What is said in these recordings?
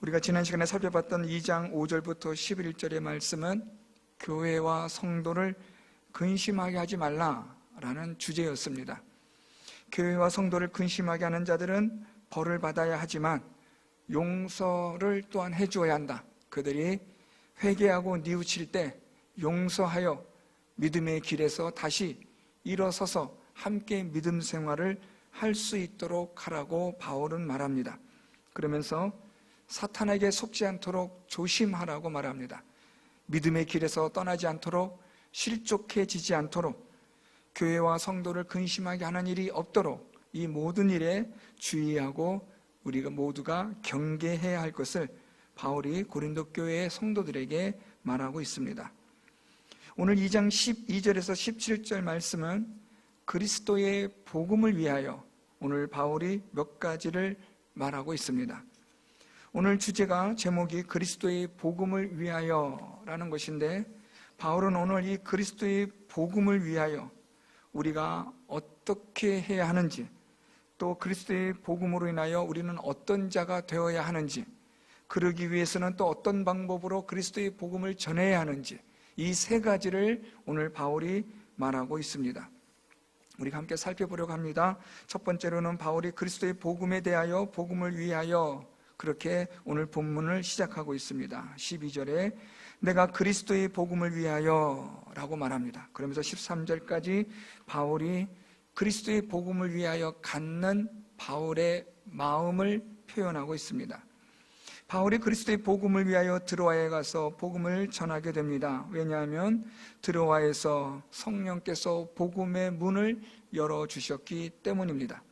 우리가 지난 시간에 살펴봤던 2장 5절부터 11절의 말씀은 교회와 성도를 근심하게 하지 말라라는 주제였습니다. 교회와 성도를 근심하게 하는 자들은 벌을 받아야 하지만 용서를 또한 해주어야 한다. 그들이 회개하고 뉘우칠 때 용서하여 믿음의 길에서 다시 일어서서 함께 믿음 생활을 할 수 있도록 하라고 바울은 말합니다. 그러면서 사탄에게 속지 않도록 조심하라고 말합니다. 믿음의 길에서 떠나지 않도록 실족해지지 않도록 교회와 성도를 근심하게 하는 일이 없도록 이 모든 일에 주의하고 우리가 모두가 경계해야 할 것을 바울이 고린도 교회의 성도들에게 말하고 있습니다. 오늘 2장 12절에서 17절 말씀은 그리스도의 복음을 위하여 오늘 바울이 몇 가지를 말하고 있습니다. 오늘 주제가 제목이 그리스도의 복음을 위하여라는 것인데 바울은 오늘 이 그리스도의 복음을 위하여 우리가 어떻게 해야 하는지, 또 그리스도의 복음으로 인하여 우리는 어떤 자가 되어야 하는지, 그러기 위해서는 또 어떤 방법으로 그리스도의 복음을 전해야 하는지, 이 세 가지를 오늘 바울이 말하고 있습니다. 우리가 함께 살펴보려고 합니다. 첫 번째로는 바울이 그리스도의 복음에 대하여, 복음을 위하여 그렇게 오늘 본문을 시작하고 있습니다. 12절에 내가 그리스도의 복음을 위하여 라고 말합니다. 그러면서 13절까지 바울이 그리스도의 복음을 위하여 갖는 바울의 마음을 표현하고 있습니다. 바울이 그리스도의 복음을 위하여 드로아에 가서 복음을 전하게 됩니다. 왜냐하면 드로아에서 성령께서 복음의 문을 열어주셨기 때문입니다.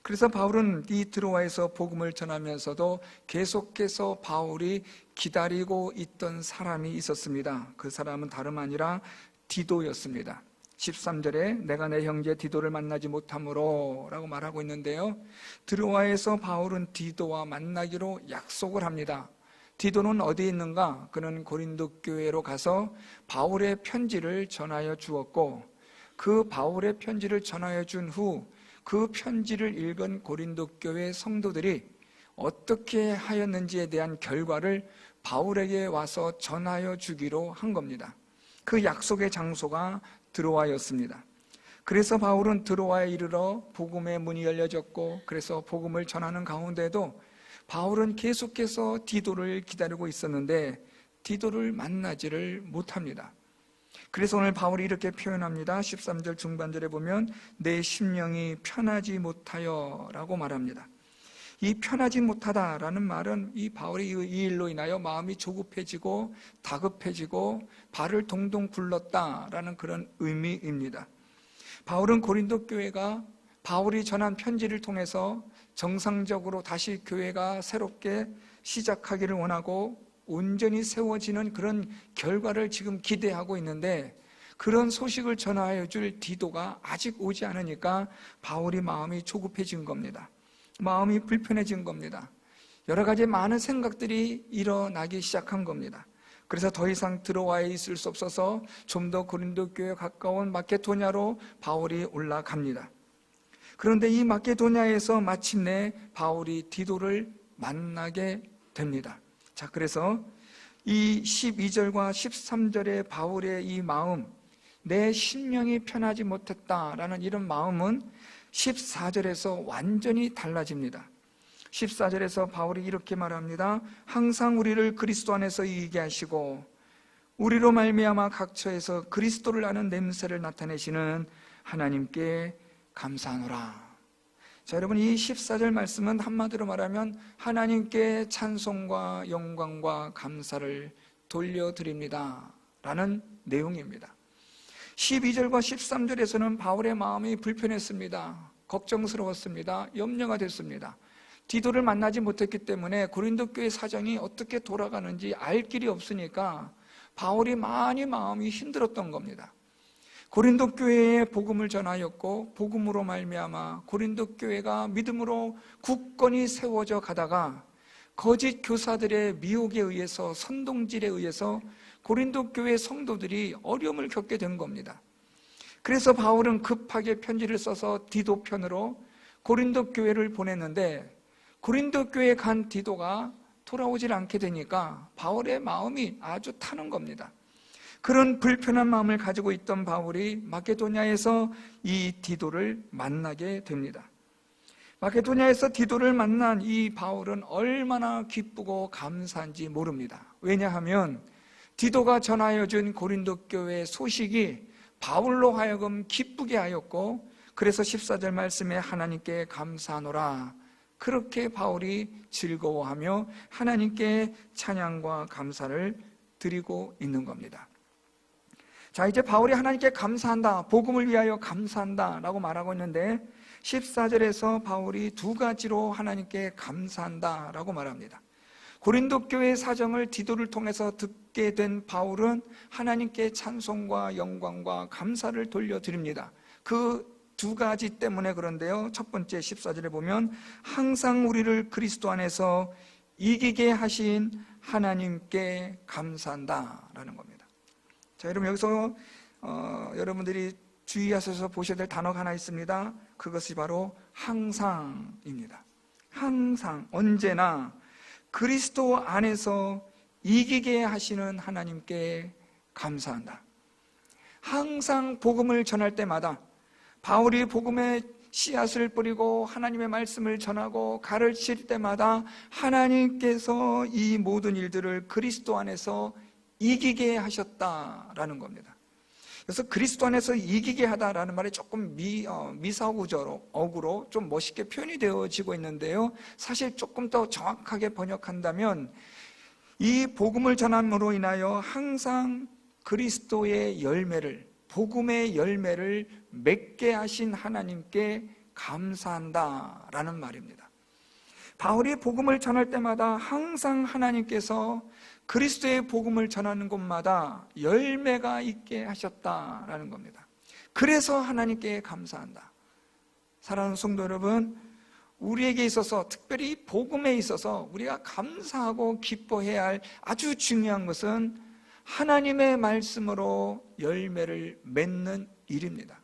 그래서 바울은 이 드로아에서 복음을 전하면서도 계속해서 바울이 기다리고 있던 사람이 있었습니다. 그 사람은 다름 아니라 디도였습니다. 13절에 내가 내 형제 디도를 만나지 못함으로 라고 말하고 있는데요, 드로아에서 바울은 디도와 만나기로 약속을 합니다. 디도는 어디에 있는가? 그는 고린도 교회로 가서 바울의 편지를 전하여 주었고, 그 바울의 편지를 전하여 준 후 그 편지를 읽은 고린도 교회 성도들이 어떻게 하였는지에 대한 결과를 바울에게 와서 전하여 주기로 한 겁니다. 그 약속의 장소가 드로아였습니다. 그래서 바울은 드로아에 이르러 복음의 문이 열려졌고, 그래서 복음을 전하는 가운데도 바울은 계속해서 디도를 기다리고 있었는데 디도를 만나지를 못합니다. 그래서 오늘 바울이 이렇게 표현합니다. 13절 중반절에 보면 내 심령이 편하지 못하여 라고 말합니다. 이 편하지 못하다라는 말은 이 바울이 이 일로 인하여 마음이 조급해지고 다급해지고 발을 동동 굴렀다라는 그런 의미입니다. 바울은 고린도 교회가 바울이 전한 편지를 통해서 정상적으로 다시 교회가 새롭게 시작하기를 원하고 온전히 세워지는 그런 결과를 지금 기대하고 있는데, 그런 소식을 전하여 줄 디도가 아직 오지 않으니까 바울이 마음이 조급해진 겁니다. 마음이 불편해진 겁니다. 여러 가지 많은 생각들이 일어나기 시작한 겁니다. 그래서 더 이상 드로아에 있을 수 없어서 좀 더 고린도 교회에 가까운 마케도냐로 바울이 올라갑니다. 그런데 이 마케도냐에서 마침내 바울이 디도를 만나게 됩니다. 자, 그래서 이 12절과 13절의 바울의 이 마음, 내 심령이 편하지 못했다라는 이런 마음은 14절에서 완전히 달라집니다. 14절에서 바울이 이렇게 말합니다. 항상 우리를 그리스도 안에서 이기게 하시고 우리로 말미암아 각처에서 그리스도를 아는 냄새를 나타내시는 하나님께 감사하노라. 자, 여러분, 이 14절 말씀은 한마디로 말하면 하나님께 찬송과 영광과 감사를 돌려드립니다 라는 내용입니다. 12절과 13절에서는 바울의 마음이 불편했습니다. 걱정스러웠습니다. 염려가 됐습니다. 디도를 만나지 못했기 때문에 고린도 교회 사정이 어떻게 돌아가는지 알 길이 없으니까 바울이 많이 마음이 힘들었던 겁니다. 고린도 교회에 복음을 전하였고 복음으로 말미암아 고린도 교회가 믿음으로 굳건히 세워져 가다가 거짓 교사들의 미혹에 의해서, 선동질에 의해서 고린도 교회 성도들이 어려움을 겪게 된 겁니다. 그래서 바울은 급하게 편지를 써서 디도 편으로 고린도 교회를 보냈는데, 고린도 교회에 간 디도가 돌아오질 않게 되니까 바울의 마음이 아주 타는 겁니다. 그런 불편한 마음을 가지고 있던 바울이 마게도냐에서 이 디도를 만나게 됩니다. 마게도냐에서 디도를 만난 이 바울은 얼마나 기쁘고 감사한지 모릅니다. 왜냐하면 디도가 전하여 준 고린도 교회의 소식이 바울로 하여금 기쁘게 하였고, 그래서 14절 말씀에 하나님께 감사하노라, 그렇게 바울이 즐거워하며 하나님께 찬양과 감사를 드리고 있는 겁니다. 자, 이제 바울이 하나님께 감사한다, 복음을 위하여 감사한다 라고 말하고 있는데 14절에서 바울이 두 가지로 하나님께 감사한다 라고 말합니다. 고린도 교회의 사정을 디도를 통해서 듣게 된 바울은 하나님께 찬송과 영광과 감사를 돌려드립니다. 그 두 가지 때문에 그런데요, 첫 번째 14절에 보면 항상 우리를 그리스도 안에서 이기게 하신 하나님께 감사한다 라는 겁니다. 자, 여러분 여기서 여러분들이 주의하셔서 보셔야 될 단어가 하나 있습니다. 그것이 바로 항상입니다. 항상, 언제나 그리스도 안에서 이기게 하시는 하나님께 감사한다. 항상 복음을 전할 때마다, 바울이 복음의 씨앗을 뿌리고 하나님의 말씀을 전하고 가르칠 때마다 하나님께서 이 모든 일들을 그리스도 안에서 이기게 하셨다라는 겁니다. 그래서 그리스도 안에서 이기게 하다라는 말이 조금 미사구어구로 좀 멋있게 표현이 되어지고 있는데요, 사실 조금 더 정확하게 번역한다면 이 복음을 전함으로 인하여 항상 그리스도의 열매를, 복음의 열매를 맺게 하신 하나님께 감사한다라는 말입니다. 바울이 복음을 전할 때마다 항상 하나님께서 그리스도의 복음을 전하는 곳마다 열매가 있게 하셨다라는 겁니다. 그래서 하나님께 감사한다. 사랑하는 성도 여러분, 우리에게 있어서, 특별히 복음에 있어서 우리가 감사하고 기뻐해야 할 아주 중요한 것은 하나님의 말씀으로 열매를 맺는 일입니다.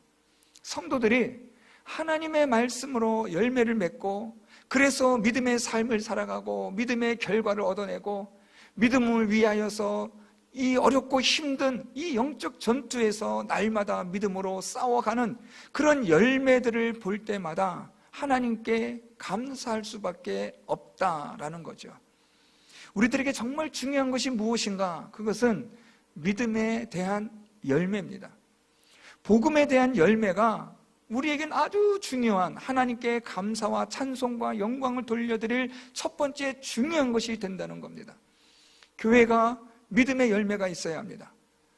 성도들이 하나님의 말씀으로 열매를 맺고, 그래서 믿음의 삶을 살아가고 믿음의 결과를 얻어내고 믿음을 위하여서 이 어렵고 힘든 이 영적 전투에서 날마다 믿음으로 싸워가는 그런 열매들을 볼 때마다 하나님께 감사할 수밖에 없다라는 거죠. 우리들에게 정말 중요한 것이 무엇인가? 그것은 믿음에 대한 열매입니다. 복음에 대한 열매가 우리에겐 아주 중요한, 하나님께 감사와 찬송과 영광을 돌려드릴 첫 번째 중요한 것이 된다는 겁니다. 교회가 믿음의 열매가 있어야 합니다.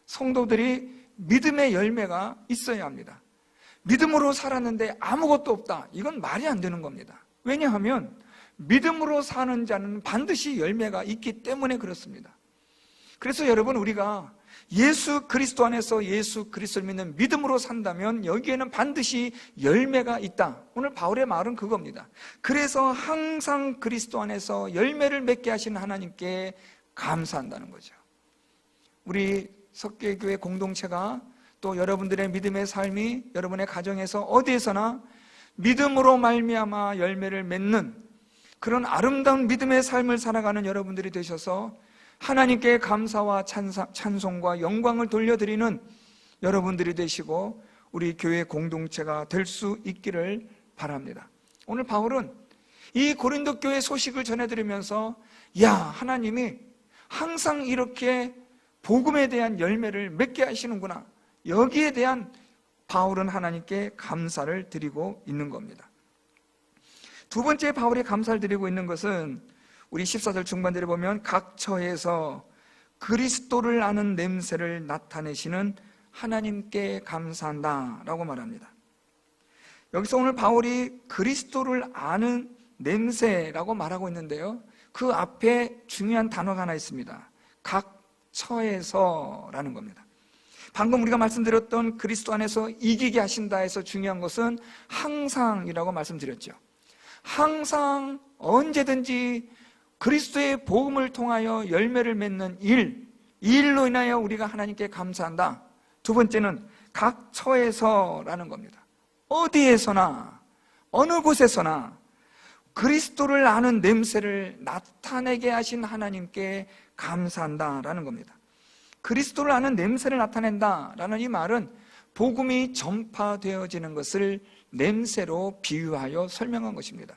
성도들이 믿음의 열매가 있어야 합니다. 믿음으로 살았는데 아무것도 없다, 이건 말이 안 되는 겁니다. 왜냐하면 믿음으로 사는 자는 반드시 열매가 있기 때문에 그렇습니다. 그래서 여러분, 우리가 예수 그리스도 안에서 예수 그리스도를 믿는 믿음으로 산다면 여기에는 반드시 열매가 있다. 오늘 바울의 말은 그겁니다. 그래서 항상 그리스도 안에서 열매를 맺게 하시는 하나님께 감사한다는 거죠. 우리 석계교회 공동체가, 또 여러분들의 믿음의 삶이 여러분의 가정에서 어디에서나 믿음으로 말미암아 열매를 맺는 그런 아름다운 믿음의 삶을 살아가는 여러분들이 되셔서 하나님께 감사와 찬송과 영광을 돌려드리는 여러분들이 되시고 우리 교회 공동체가 될 수 있기를 바랍니다. 오늘 바울은 이 고린도 교회 소식을 전해드리면서, 야, 하나님이 항상 이렇게 복음에 대한 열매를 맺게 하시는구나, 여기에 대한 바울은 하나님께 감사를 드리고 있는 겁니다. 두 번째 바울이 감사를 드리고 있는 것은 우리 14절 중반절에 보면 각 처에서 그리스도를 아는 냄새를 나타내시는 하나님께 감사한다 라고 말합니다. 여기서 오늘 바울이 그리스도를 아는 냄새라고 말하고 있는데요, 그 앞에 중요한 단어가 하나 있습니다. 각 처에서 라는 겁니다. 방금 우리가 말씀드렸던 그리스도 안에서 이기게 하신다 해서 중요한 것은 항상이라고 말씀드렸죠. 항상 언제든지 그리스도의 복음을 통하여 열매를 맺는 이 일로 인하여 우리가 하나님께 감사한다. 두 번째는 각 처에서라는 겁니다. 어디에서나, 어느 곳에서나 그리스도를 아는 냄새를 나타내게 하신 하나님께 감사한다라는 겁니다. 그리스도를 아는 냄새를 나타낸다라는 이 말은 복음이 전파되어지는 것을 냄새로 비유하여 설명한 것입니다.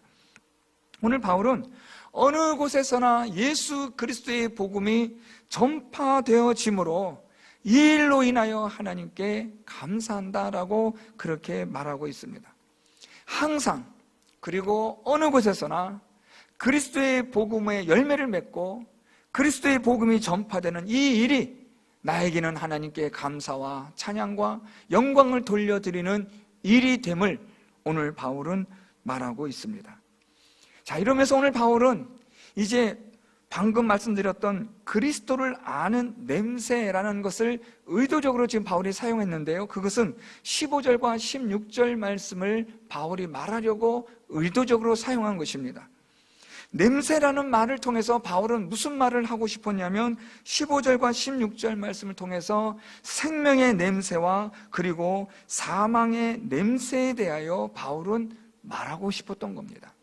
오늘 바울은 어느 곳에서나 예수 그리스도의 복음이 전파되어짐으로 이 일로 인하여 하나님께 감사한다라고 그렇게 말하고 있습니다. 항상, 그리고 어느 곳에서나 그리스도의 복음의 열매를 맺고 그리스도의 복음이 전파되는 이 일이 나에게는 하나님께 감사와 찬양과 영광을 돌려드리는 일이 됨을 오늘 바울은 말하고 있습니다. 자, 이러면서 오늘 바울은 이제 방금 말씀드렸던 그리스도를 아는 냄새라는 것을 의도적으로 지금 바울이 사용했는데요, 그것은 15절과 16절 말씀을 바울이 말하려고 의도적으로 사용한 것입니다. 냄새라는 말을 통해서 바울은 무슨 말을 하고 싶었냐면 15절과 16절 말씀을 통해서 생명의 냄새와 그리고 사망의 냄새에 대하여 바울은 말하고 싶었던 겁니다.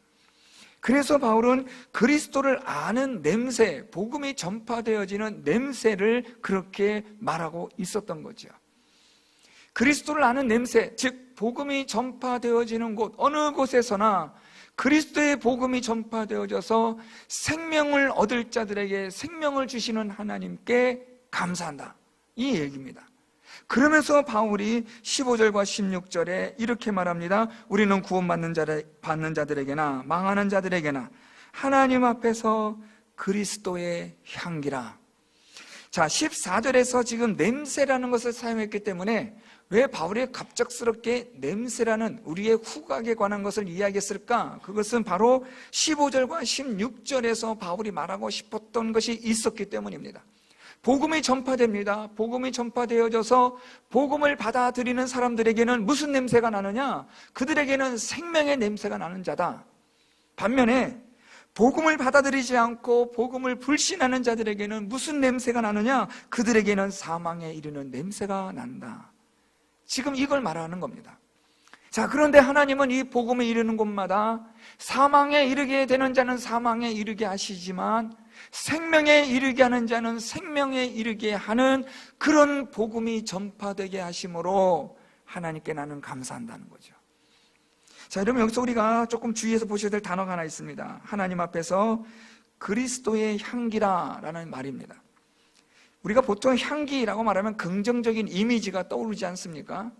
그래서 바울은 그리스도를 아는 냄새, 복음이 전파되어지는 냄새를 그렇게 말하고 있었던 거죠. 그리스도를 아는 냄새, 즉 복음이 전파되어지는 곳, 어느 곳에서나 그리스도의 복음이 전파되어져서 생명을 얻을 자들에게 생명을 주시는 하나님께 감사한다, 이 얘기입니다. 그러면서 바울이 15절과 16절에 이렇게 말합니다. 우리는 구원받는 자들에게나 망하는 자들에게나 하나님 앞에서 그리스도의 향기라. 자, 14절에서 지금 냄새라는 것을 사용했기 때문에 왜 바울이 갑작스럽게 냄새라는 우리의 후각에 관한 것을 이야기했을까? 그것은 바로 15절과 16절에서 바울이 말하고 싶었던 것이 있었기 때문입니다. 복음이 전파됩니다. 복음이 전파되어져서 복음을 받아들이는 사람들에게는 무슨 냄새가 나느냐? 그들에게는 생명의 냄새가 나는 자다. 반면에 복음을 받아들이지 않고 복음을 불신하는 자들에게는 무슨 냄새가 나느냐? 그들에게는 사망에 이르는 냄새가 난다. 지금 이걸 말하는 겁니다. 자, 그런데 하나님은 이 복음에 이르는 곳마다 사망에 이르게 되는 자는 사망에 이르게 하시지만 생명에 이르게 하는 자는 생명에 이르게 하는 그런 복음이 전파되게 하심으로 하나님께 나는 감사한다는 거죠. 자, 여러분, 여기서 우리가 조금 주의해서 보셔야 될 단어가 하나 있습니다. 하나님 앞에서 그리스도의 향기라라는 말입니다. 우리가 보통 향기라고 말하면 긍정적인 이미지가 떠오르지 않습니까?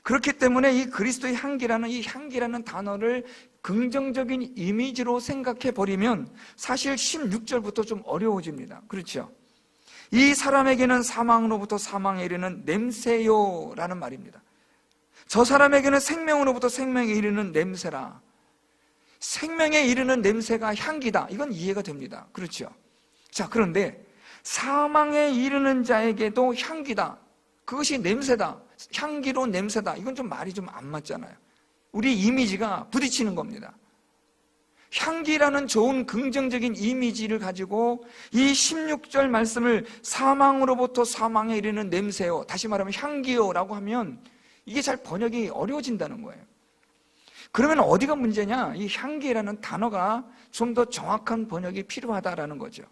그렇기 때문에 이 그리스도의 향기라는 이 향기라는 단어를 긍정적인 이미지로 생각해 버리면 사실 16절부터 좀 어려워집니다. 그렇죠? 이 사람에게는 사망으로부터 사망에 이르는 냄새요 라는 말입니다. 저 사람에게는 생명으로부터 생명에 이르는 냄새라. 생명에 이르는 냄새가 향기다. 이건 이해가 됩니다. 그렇죠? 자, 그런데 사망에 이르는 자에게도 향기다. 그것이 냄새다. 향기로 냄새다. 이건 좀 말이 좀 안 맞잖아요. 우리 이미지가 부딪히는 겁니다. 향기라는 좋은 긍정적인 이미지를 가지고 이 16절 말씀을 사망으로부터 사망에 이르는 냄새요, 다시 말하면 향기요 라고 하면 이게 잘 번역이 어려워진다는 거예요. 그러면 어디가 문제냐? 이 향기라는 단어가 좀 더 정확한 번역이 필요하다라는 거죠.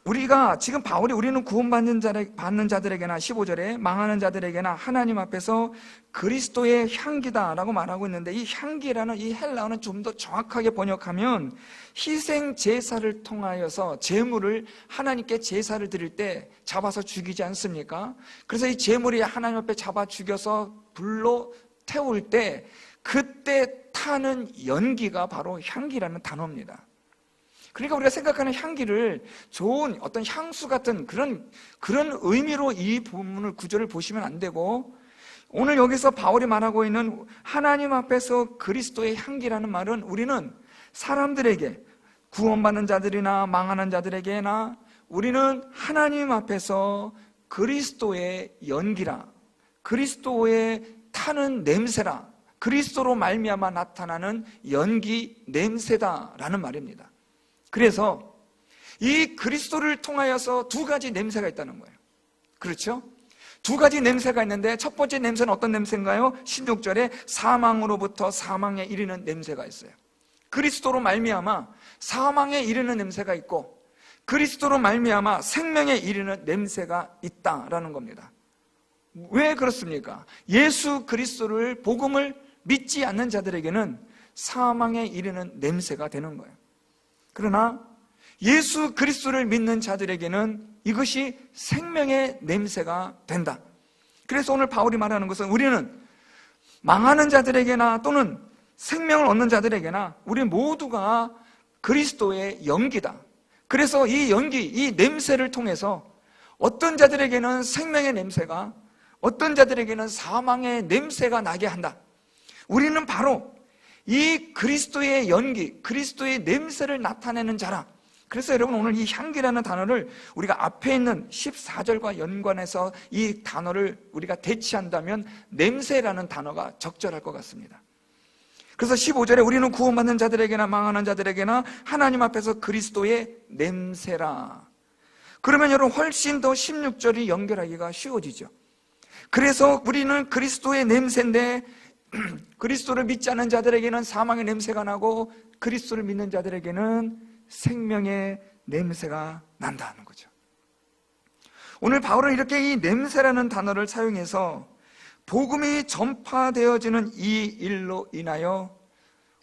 우리가 지금 바울이 우리는 구원받는 자들에게나 15절에 망하는 자들에게나 하나님 앞에서 그리스도의 향기다라고 말하고 있는데, 이 향기라는 이 헬라어는 좀 더 정확하게 번역하면 희생 제사를 통하여서 제물을 하나님께 제사를 드릴 때 잡아서 죽이지 않습니까? 그래서 이 제물이 하나님 앞에 잡아 죽여서 불로 태울 때 그때 타는 연기가 바로 향기라는 단어입니다. 그러니까 우리가 생각하는 향기를 좋은 어떤 향수 같은 그런 의미로 이 본문을 구절을 보시면 안 되고, 오늘 여기서 바울이 말하고 있는 하나님 앞에서 그리스도의 향기라는 말은 우리는 사람들에게, 구원받는 자들이나 망하는 자들에게나 우리는 하나님 앞에서 그리스도의 연기라, 그리스도의 타는 냄새라, 그리스도로 말미암아 나타나는 연기 냄새다라는 말입니다. 그래서 이 그리스도를 통하여서 두 가지 냄새가 있다는 거예요. 그렇죠? 두 가지 냄새가 있는데 첫 번째 냄새는 어떤 냄새인가요? 16절에 사망으로부터 사망에 이르는 냄새가 있어요. 그리스도로 말미암아 사망에 이르는 냄새가 있고 그리스도로 말미암아 생명에 이르는 냄새가 있다라는 겁니다. 왜 그렇습니까? 예수 그리스도를 복음을 믿지 않는 자들에게는 사망에 이르는 냄새가 되는 거예요. 그러나 예수 그리스도를 믿는 자들에게는 이것이 생명의 냄새가 된다. 그래서 오늘 바울이 말하는 것은 우리는 망하는 자들에게나 또는 생명을 얻는 자들에게나 우리 모두가 그리스도의 연기다. 그래서 이 연기, 이 냄새를 통해서 어떤 자들에게는 생명의 냄새가, 어떤 자들에게는 사망의 냄새가 나게 한다. 우리는 바로 이 그리스도의 연기, 그리스도의 냄새를 나타내는 자라. 그래서 여러분 오늘 이 향기라는 단어를 우리가 앞에 있는 14절과 연관해서 이 단어를 우리가 대치한다면 냄새라는 단어가 적절할 것 같습니다. 그래서 15절에 우리는 구원받는 자들에게나 망하는 자들에게나 하나님 앞에서 그리스도의 냄새라. 그러면 여러분 훨씬 더 16절이 연결하기가 쉬워지죠. 그래서 우리는 그리스도의 냄새인데 그리스도를 믿지 않는 자들에게는 사망의 냄새가 나고 그리스도를 믿는 자들에게는 생명의 냄새가 난다는 거죠. 오늘 바울은 이렇게 이 냄새라는 단어를 사용해서 복음이 전파되어지는 이 일로 인하여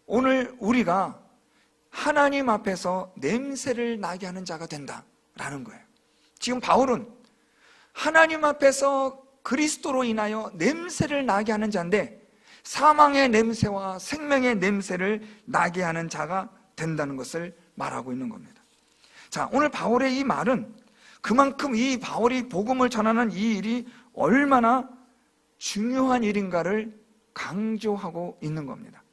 오늘 우리가 하나님 앞에서 냄새를 나게 하는 자가 된다라는 거예요. 지금 바울은 하나님 앞에서 그리스도로 인하여 냄새를 나게 하는 자인데 사망의 냄새와 생명의 냄새를 나게 하는 자가 된다는 것을 말하고 있는 겁니다. 자, 오늘 바울의 이 말은 그만큼 이 바울이 복음을 전하는 이 일이 얼마나 중요한 일인가를 강조하고 있는 겁니다.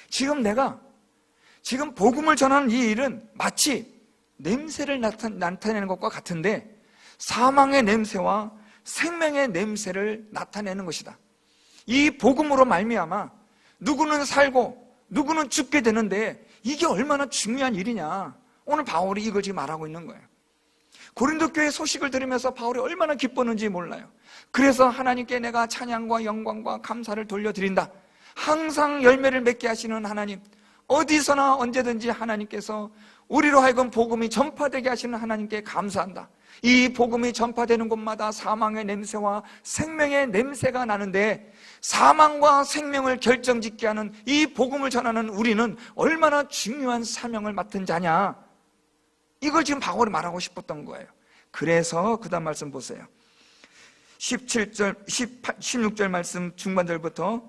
지금 복음을 전하는 이 일은 마치 냄새를 나타내는 것과 같은데 사망의 냄새와 생명의 냄새를 나타내는 것이다. 이 복음으로 말미암아 누구는 살고 누구는 죽게 되는데 이게 얼마나 중요한 일이냐. 오늘 바울이 이걸 지금 말하고 있는 거예요. 고린도 교회 소식을 들으면서 바울이 얼마나 기뻤는지 몰라요. 그래서 하나님께 내가 찬양과 영광과 감사를 돌려드린다. 항상 열매를 맺게 하시는 하나님, 어디서나 언제든지 하나님께서 우리로 하여금 복음이 전파되게 하시는 하나님께 감사한다. 이 복음이 전파되는 곳마다 사망의 냄새와 생명의 냄새가 나는데 사망과 생명을 결정짓게 하는 이 복음을 전하는 우리는 얼마나 중요한 사명을 맡은 자냐. 이걸 지금 바울이 말하고 싶었던 거예요. 그래서 그 다음 말씀 보세요. 16절 말씀 중반절부터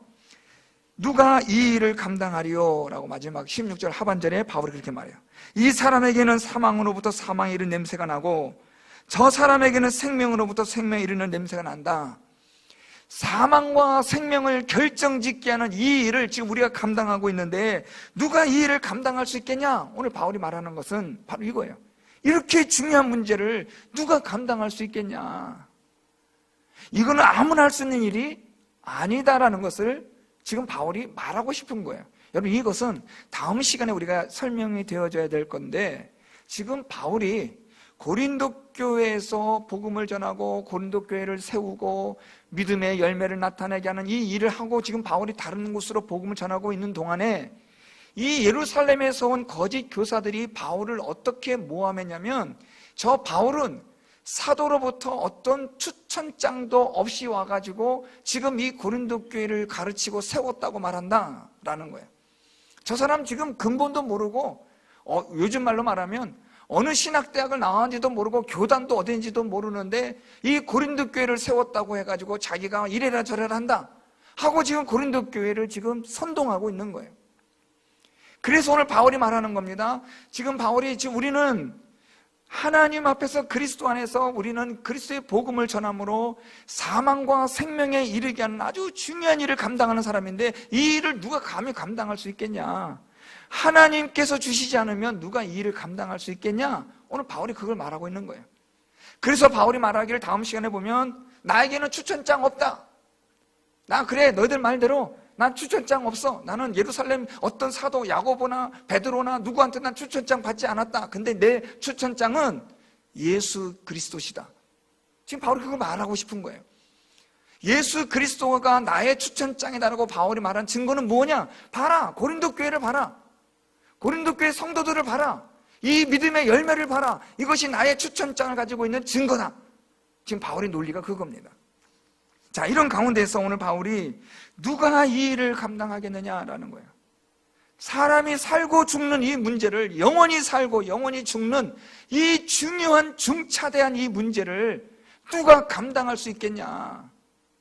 누가 이 일을 감당하리요? 라고 마지막 16절 하반절에 바울이 그렇게 말해요. 이 사람에게는 사망으로부터 사망에 이르는 냄새가 나고 저 사람에게는 생명으로부터 생명에 이르는 냄새가 난다. 사망과 생명을 결정짓게 하는 이 일을 지금 우리가 감당하고 있는데 누가 이 일을 감당할 수 있겠냐? 오늘 바울이 말하는 것은 바로 이거예요. 이렇게 중요한 문제를 누가 감당할 수 있겠냐? 이거는 아무나 할 수 있는 일이 아니다라는 것을 지금 바울이 말하고 싶은 거예요. 여러분 이것은 다음 시간에 우리가 설명이 되어져야 될 건데 지금 바울이 고린도 교회에서 복음을 전하고 고린도 교회를 세우고 믿음의 열매를 나타내게 하는 이 일을 하고 지금 바울이 다른 곳으로 복음을 전하고 있는 동안에 이 예루살렘에서 온 거짓 교사들이 바울을 어떻게 모함했냐면 저 바울은 사도로부터 어떤 추천장도 없이 와가지고 지금 이 고린도 교회를 가르치고 세웠다고 말한다라는 거예요. 저 사람 지금 근본도 모르고 요즘 말로 말하면 어느 신학대학을 나왔는지도 모르고 교단도 어딘지도 모르는데 이 고린도 교회를 세웠다고 해가지고 자기가 이래라 저래라 한다 하고 지금 고린도 교회를 지금 선동하고 있는 거예요. 그래서 오늘 바울이 말하는 겁니다. 지금 우리는 하나님 앞에서 그리스도 안에서 우리는 그리스도의 복음을 전함으로 사망과 생명에 이르게 하는 아주 중요한 일을 감당하는 사람인데 이 일을 누가 감히 감당할 수 있겠냐? 하나님께서 주시지 않으면 누가 이 일을 감당할 수 있겠냐? 오늘 바울이 그걸 말하고 있는 거예요. 그래서 바울이 말하기를 다음 시간에 보면 나에게는 추천장 없다. 그래 너희들 말대로 난 추천장 없어. 나는 예루살렘 어떤 사도 야고보나 베드로나 누구한테 난 추천장 받지 않았다. 근데 내 추천장은 예수 그리스도시다. 지금 바울이 그걸 말하고 싶은 거예요. 예수 그리스도가 나의 추천장이다라고 바울이 말한 증거는 뭐냐? 봐라, 고린도 교회를 봐라. 고린도 교회 성도들을 봐라. 이 믿음의 열매를 봐라. 이것이 나의 추천장을 가지고 있는 증거다. 지금 바울의 논리가 그겁니다. 자, 이런 가운데서 오늘 바울이 누가 이 일을 감당하겠느냐라는 거예요. 사람이 살고 죽는 이 문제를, 영원히 살고 영원히 죽는 이 중요한 중차대한 이 문제를 누가 감당할 수 있겠냐,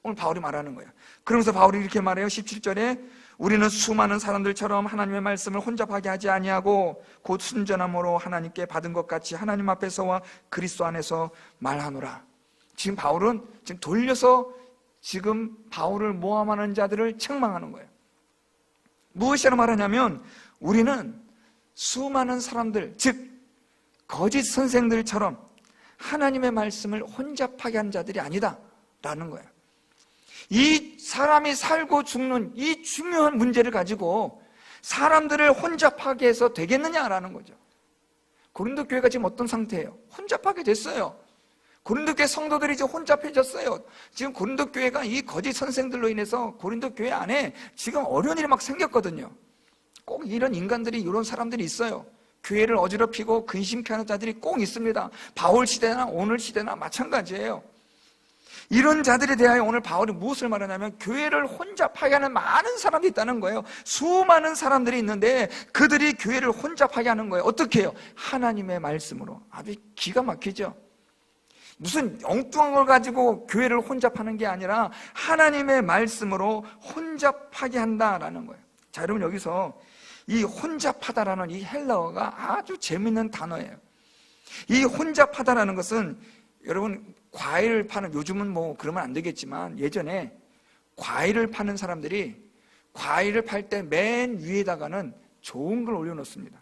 오늘 바울이 말하는 거예요. 그러면서 바울이 이렇게 말해요. 17절에 우리는 수많은 사람들처럼 하나님의 말씀을 혼잡하게 하지 아니하고 곧 순전함으로 하나님께 받은 것 같이 하나님 앞에서와 그리스도 안에서 말하노라. 지금 바울은 지금 돌려서 지금 바울을 모함하는 자들을 책망하는 거예요. 무엇이라고 말하냐면 우리는 수많은 사람들, 즉 거짓 선생들처럼 하나님의 말씀을 혼잡하게 하는 자들이 아니다 라는 거예요. 이 사람이 살고 죽는 이 중요한 문제를 가지고 사람들을 혼잡하게 해서 되겠느냐라는 거죠. 고린도 교회가 지금 어떤 상태예요? 혼잡하게 됐어요. 고린도 교회 성도들이 지금 혼잡해졌어요. 지금 고린도 교회가 이 거짓 선생들로 인해서 고린도 교회 안에 지금 어려운 일이 막 생겼거든요. 꼭 이런 인간들이, 이런 사람들이 있어요. 교회를 어지럽히고 근심케 하는 자들이 꼭 있습니다. 바울 시대나 오늘 시대나 마찬가지예요. 이런 자들에 대하여 오늘 바울이 무엇을 말하냐면 교회를 혼잡하게 하는 많은 사람들이 있다는 거예요. 수많은 사람들이 있는데 그들이 교회를 혼잡하게 하는 거예요. 어떻게 해요? 하나님의 말씀으로. 아주 기가 막히죠. 무슨 엉뚱한 걸 가지고 교회를 혼잡하는 게 아니라 하나님의 말씀으로 혼잡하게 한다라는 거예요. 자, 여러분, 여기서 이 혼잡하다라는 이 헬라어가 아주 재밌는 단어예요. 이 혼잡하다라는 것은 여러분, 과일을 파는, 요즘은 뭐 그러면 안 되겠지만 예전에 과일을 파는 사람들이 과일을 팔 때 맨 위에다가는 좋은 걸 올려놓습니다.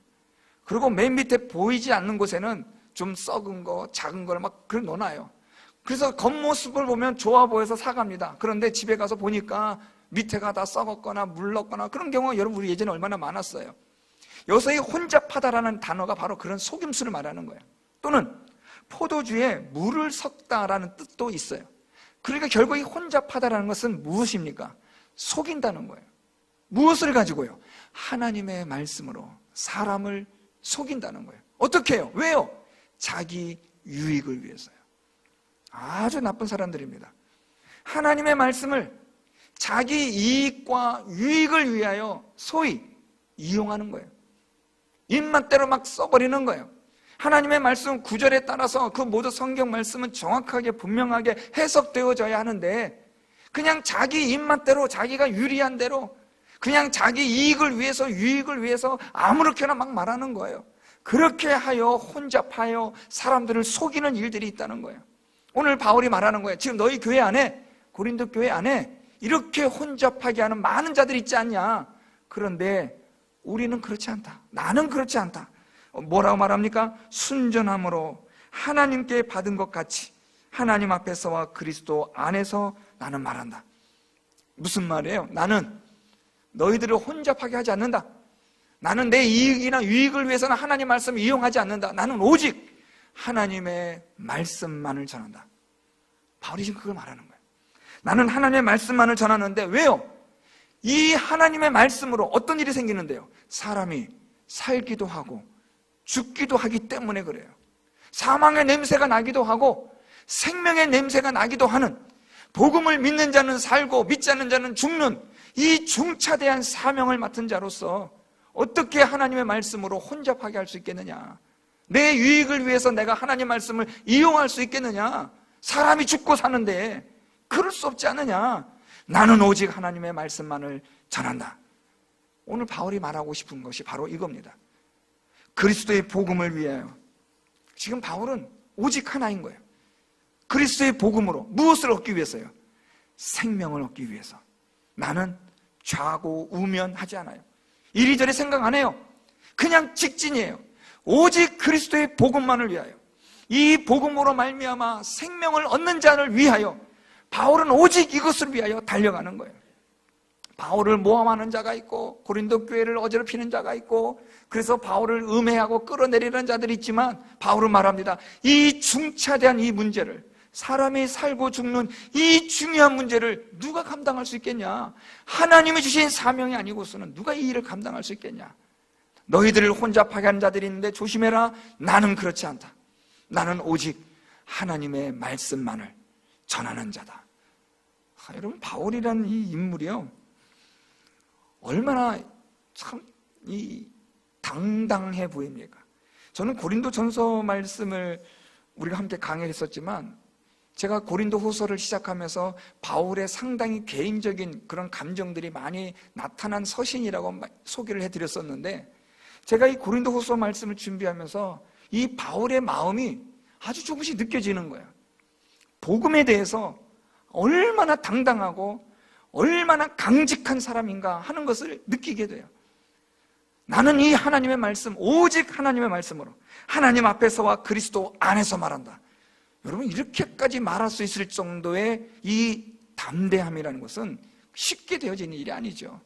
그리고 맨 밑에 보이지 않는 곳에는 좀 썩은 거, 작은 걸 막 그걸 넣어놔요. 그래서 겉모습을 보면 좋아 보여서 사갑니다. 그런데 집에 가서 보니까 밑에가 다 썩었거나 물렀거나 그런 경우가 여러분 우리 예전에 얼마나 많았어요. 여기서 이 혼잡하다라는 단어가 바로 그런 속임수를 말하는 거예요. 또는 포도주에 물을 섞다라는 뜻도 있어요. 그러니까 결국 이 혼잡하다라는 것은 무엇입니까? 속인다는 거예요. 무엇을 가지고요? 하나님의 말씀으로 사람을 속인다는 거예요. 어떻게 해요? 왜요? 자기 유익을 위해서요. 아주 나쁜 사람들입니다. 하나님의 말씀을 자기 이익과 유익을 위하여 소위 이용하는 거예요. 입맛대로 막 써버리는 거예요. 하나님의 말씀 구절에 따라서 그 모두 성경 말씀은 정확하게 분명하게 해석되어져야 하는데 그냥 자기 입맛대로, 자기가 유리한 대로, 그냥 자기 이익을 위해서, 유익을 위해서 아무렇게나 막 말하는 거예요. 그렇게 하여 혼잡하여 사람들을 속이는 일들이 있다는 거예요. 오늘 바울이 말하는 거예요. 지금 너희 교회 안에, 고린도 교회 안에 이렇게 혼잡하게 하는 많은 자들이 있지 않냐? 그런데 우리는 그렇지 않다. 나는 그렇지 않다. 뭐라고 말합니까? 순전함으로 하나님께 받은 것 같이 하나님 앞에서와 그리스도 안에서 나는 말한다. 무슨 말이에요? 나는 너희들을 혼잡하게 하지 않는다. 나는 내 이익이나 유익을 위해서는 하나님 말씀을 이용하지 않는다. 나는 오직 하나님의 말씀만을 전한다. 바울이 지금 그걸 말하는 거예요. 나는 하나님의 말씀만을 전하는데 왜요? 이 하나님의 말씀으로 어떤 일이 생기는데요? 사람이 살기도 하고 죽기도 하기 때문에 그래요. 사망의 냄새가 나기도 하고 생명의 냄새가 나기도 하는, 복음을 믿는 자는 살고 믿지 않는 자는 죽는 이 중차대한 사명을 맡은 자로서 어떻게 하나님의 말씀으로 혼잡하게 할 수 있겠느냐? 내 유익을 위해서 내가 하나님 말씀을 이용할 수 있겠느냐? 사람이 죽고 사는데 그럴 수 없지 않느냐? 나는 오직 하나님의 말씀만을 전한다. 오늘 바울이 말하고 싶은 것이 바로 이겁니다. 그리스도의 복음을 위하여. 지금 바울은 오직 하나인 거예요. 그리스도의 복음으로 무엇을 얻기 위해서요? 생명을 얻기 위해서. 나는 좌고 우면하지 않아요. 이리저리 생각 안 해요. 그냥 직진이에요. 오직 그리스도의 복음만을 위하여, 이 복음으로 말미암아 생명을 얻는 자를 위하여 바울은 오직 이것을 위하여 달려가는 거예요. 바울을 모함하는 자가 있고 고린도 교회를 어지럽히는 자가 있고 그래서 바울을 음해하고 끌어내리는 자들이 있지만 바울은 말합니다. 이 중차대한 이 문제를 사람이 살고 죽는 이 중요한 문제를 누가 감당할 수 있겠냐? 하나님이 주신 사명이 아니고서는 누가 이 일을 감당할 수 있겠냐? 너희들을 혼잡하게 하는 자들이 있는데 조심해라. 나는 그렇지 않다. 나는 오직 하나님의 말씀만을 전하는 자다. 여러분, 바울이라는 이 인물이요, 얼마나 참 당당해 보입니까? 저는 고린도전서 말씀을 우리가 함께 강의했었지만, 제가 고린도후서를 시작하면서 바울의 상당히 개인적인 그런 감정들이 많이 나타난 서신이라고 소개를 해드렸었는데, 제가 이 고린도후서 말씀을 준비하면서 이 바울의 마음이 아주 조금씩 느껴지는 거예요. 복음에 대해서 얼마나 당당하고 얼마나 강직한 사람인가 하는 것을 느끼게 돼요. 나는 이 하나님의 말씀, 오직 하나님의 말씀으로 하나님 앞에서와 그리스도 안에서 말한다. 여러분, 이렇게까지 말할 수 있을 정도의 이 담대함이라는 것은 쉽게 되어지는 일이 아니죠.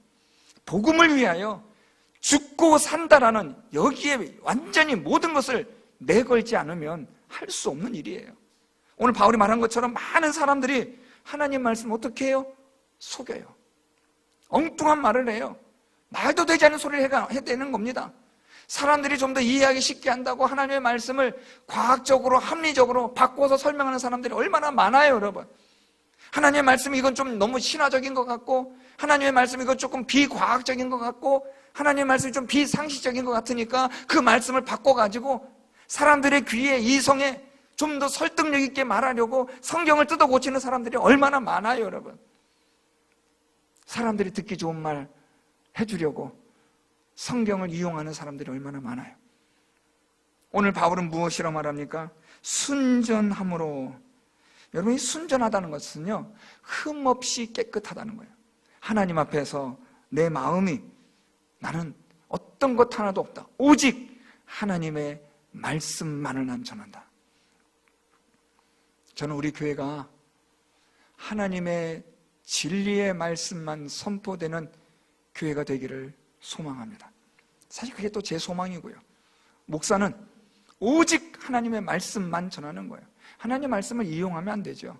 복음을 위하여 죽고 산다라는, 여기에 완전히 모든 것을 내걸지 않으면 할 수 없는 일이에요. 오늘 바울이 말한 것처럼 많은 사람들이 하나님 말씀 어떻게 해요? 속여요. 엉뚱한 말을 해요. 말도 되지 않는 소리를 해대는 겁니다. 사람들이 좀 더 이해하기 쉽게 한다고 하나님의 말씀을 과학적으로, 합리적으로 바꿔서 설명하는 사람들이 얼마나 많아요, 여러분. 하나님의 말씀이 이건 좀 너무 신화적인 것 같고, 하나님의 말씀이 이건 조금 비과학적인 것 같고, 하나님의 말씀이 좀 비상식적인 것 같으니까 그 말씀을 바꿔가지고 사람들의 귀에, 이성에 좀 더 설득력 있게 말하려고 성경을 뜯어 고치는 사람들이 얼마나 많아요, 여러분. 사람들이 듣기 좋은 말 해주려고 성경을 이용하는 사람들이 얼마나 많아요. 오늘 바울은 무엇이라고 말합니까? 순전함으로. 여러분, 이 순전하다는 것은요, 흠없이 깨끗하다는 거예요. 하나님 앞에서 내 마음이, 나는 어떤 것 하나도 없다. 오직 하나님의 말씀만을 난 전한다. 저는 우리 교회가 하나님의 진리의 말씀만 선포되는 교회가 되기를 소망합니다. 사실 그게 또 제 소망이고요. 목사는 오직 하나님의 말씀만 전하는 거예요. 하나님의 말씀을 이용하면 안 되죠.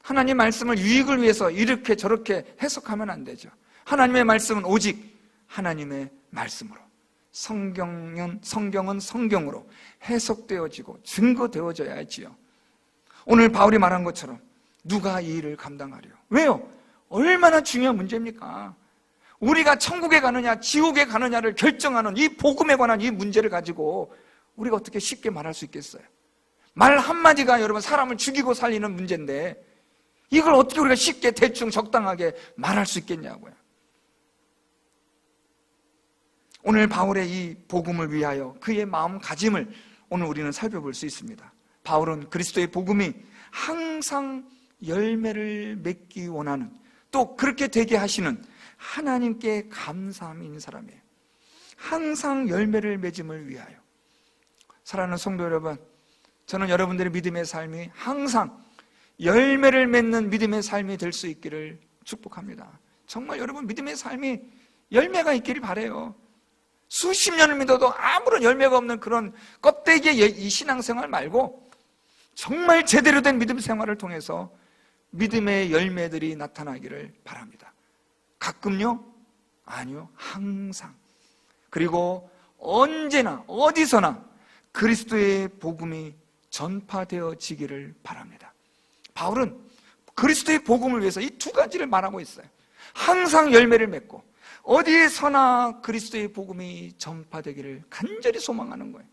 하나님의 말씀을 유익을 위해서 이렇게 저렇게 해석하면 안 되죠. 하나님의 말씀은 오직 하나님의 말씀으로, 성경은 성경으로 해석되어지고 증거되어져야 하지요. 오늘 바울이 말한 것처럼 누가 이 일을 감당하려? 왜요? 얼마나 중요한 문제입니까? 우리가 천국에 가느냐 지옥에 가느냐를 결정하는 이 복음에 관한 이 문제를 가지고 우리가 어떻게 쉽게 말할 수 있겠어요? 말 한마디가 여러분 사람을 죽이고 살리는 문제인데 이걸 어떻게 우리가 쉽게 대충 적당하게 말할 수 있겠냐고요. 오늘 바울의 이 복음을 위하여 그의 마음가짐을 오늘 우리는 살펴볼 수 있습니다. 바울은 그리스도의 복음이 항상 열매를 맺기 원하는, 또 그렇게 되게 하시는 하나님께 감사함이 있는 사람이에요. 항상 열매를 맺음을 위하여. 사랑하는 성도 여러분, 저는 여러분들의 믿음의 삶이 항상 열매를 맺는 믿음의 삶이 될 수 있기를 축복합니다. 정말 여러분 믿음의 삶이 열매가 있기를 바라요. 수십 년을 믿어도 아무런 열매가 없는 그런 껍데기의 이 신앙생활 말고 정말 제대로 된 믿음 생활을 통해서 믿음의 열매들이 나타나기를 바랍니다. 가끔요? 아니요, 항상. 그리고 언제나 어디서나 그리스도의 복음이 전파되어지기를 바랍니다. 바울은 그리스도의 복음을 위해서 이 두 가지를 말하고 있어요. 항상 열매를 맺고 어디에서나 그리스도의 복음이 전파되기를 간절히 소망하는 거예요.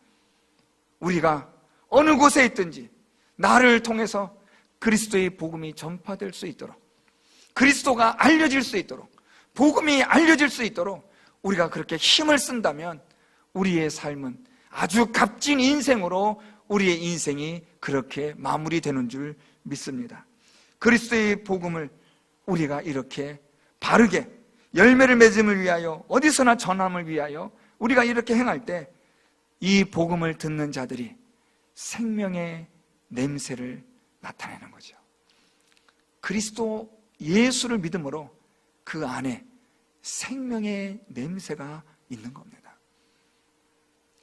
우리가 어느 곳에 있든지 나를 통해서 그리스도의 복음이 전파될 수 있도록, 그리스도가 알려질 수 있도록, 복음이 알려질 수 있도록 우리가 그렇게 힘을 쓴다면 우리의 삶은 아주 값진 인생으로 우리의 인생이 그렇게 마무리되는 줄 믿습니다. 그리스도의 복음을 우리가 이렇게 바르게 열매를 맺음을 위하여, 어디서나 전함을 위하여 우리가 이렇게 행할 때 이 복음을 듣는 자들이 생명의 냄새를 나타내는 거죠. 그리스도 예수를 믿음으로 그 안에 생명의 냄새가 있는 겁니다.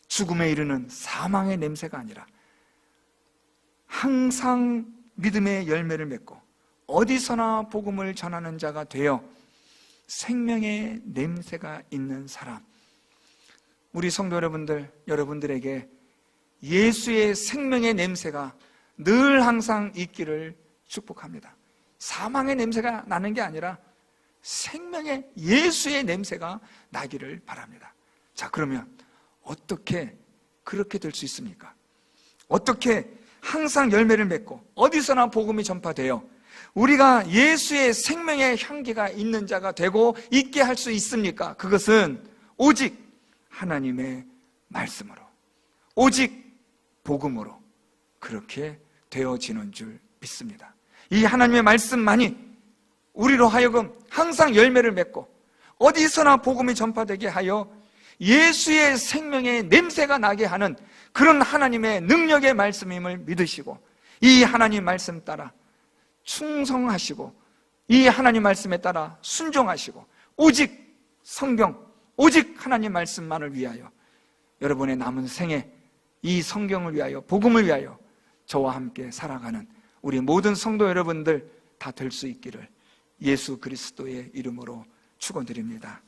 죽음에 이르는 사망의 냄새가 아니라 항상 믿음의 열매를 맺고 어디서나 복음을 전하는 자가 되어 생명의 냄새가 있는 사람, 우리 성도 여러분들에게 예수의 생명의 냄새가 늘 항상 있기를 축복합니다. 사망의 냄새가 나는 게 아니라 생명의 예수의 냄새가 나기를 바랍니다. 자, 그러면 어떻게 그렇게 될 수 있습니까? 어떻게 항상 열매를 맺고 어디서나 복음이 전파되어 우리가 예수의 생명의 향기가 있는 자가 되고 있게 할 수 있습니까? 그것은 오직 하나님의 말씀으로, 오직 복음으로 그렇게 되어지는 줄 믿습니다. 이 하나님의 말씀만이 우리로 하여금 항상 열매를 맺고 어디서나 복음이 전파되게 하여 예수의 생명의 냄새가 나게 하는 그런 하나님의 능력의 말씀임을 믿으시고 이 하나님 말씀 따라 충성하시고 이 하나님 말씀에 따라 순종하시고 오직 성경, 오직 하나님 말씀만을 위하여 여러분의 남은 생에 이 성경을 위하여, 복음을 위하여 저와 함께 살아가는 우리 모든 성도 여러분들 다 될 수 있기를 예수 그리스도의 이름으로 축원드립니다.